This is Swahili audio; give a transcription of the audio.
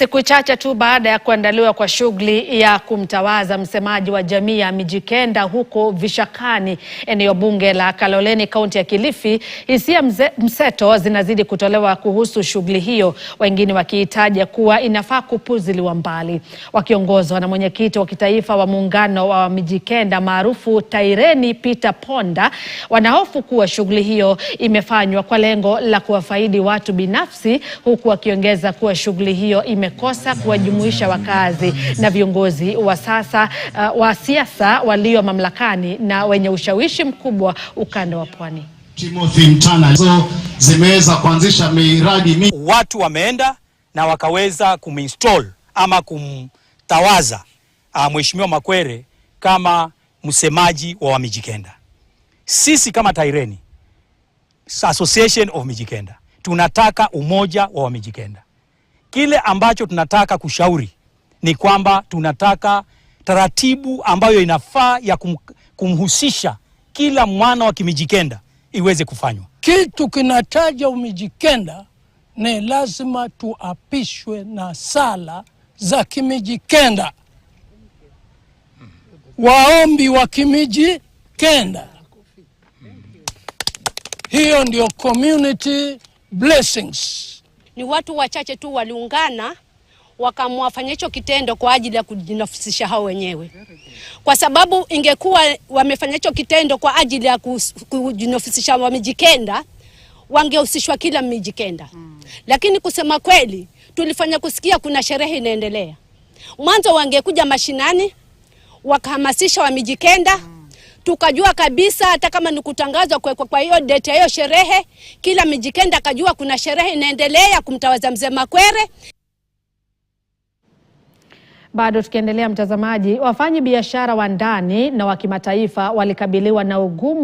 Siku chache tu baada ya kuandaliwa kwa shughuli ya kumtawaza msemaji wa jamii ya Mijikenda huko Vishakani, eneo bunge la Kaloleni, kaunti ya Kilifi, hisia mseto zinazidi kutolewa kuhusu shughuli hiyo, wengine wakihitaja kuwa inafaa kupuziliwa mbali. Wakiongozwa na mwenyekiti wa kitaifa wa muungano wa Mijikenda maarufu Taireni Peter Ponda, wanahofu kuwa shughuli hiyo imefanywa kwa lengo la kuwafaidi watu binafsi, huku wakiongeza kuwa shughuli hiyo imekosa kuwajumuisha wakazi na viongozi wa siasa walio mamlakani na wenye ushawishi mkubwa ukanda wa Pwani. Timothy Mtana zimeweza kuanzisha miradi watu wameenda na wakaweza kuminstall ama kumtawaza Mheshimiwa Makwere kama msemaji wa Mijikenda. Sisi kama Taireni Association of Mijikenda tunataka umoja wa Mijikenda. Kile ambacho tunataka kushauri ni kwamba tunataka taratibu ambayo inafaa ya kumhusisha kila mwana wa Kimijikenda iweze kufanywa. Kitu kinataja Umijikenda ni lazima tuapishwe na sala za Kimijikenda. Waombi wa Kimijikenda. Hiyo ndio community blessings. Ni watu wachache tu waliungana wakamwafanya hicho kitendo kwa ajili ya kujinafsisha hao wenyewe. Kwa sababu ingekuwa wamefanya hicho kitendo kwa ajili ya kujinafsisha wa Mijikenda, wangehusishwa kila Mijikenda. Lakini kusema kweli, tulifanya kusikia kuna sherehe inaendelea. Mwanzo wangekuja mashinani, wakahamasisha wa Mijikenda, tukajua kabisa hata kama ni kutangazwa kwa hiyo date ya hiyo sherehe, kila Mijikenda akajua kuna sherehe inaendelea kumtawaza mzee Makwere. Bado tukiendelea, mtazamaji, wafanyi biashara wa ndani na wa kimataifa walikabiliwa na ugumu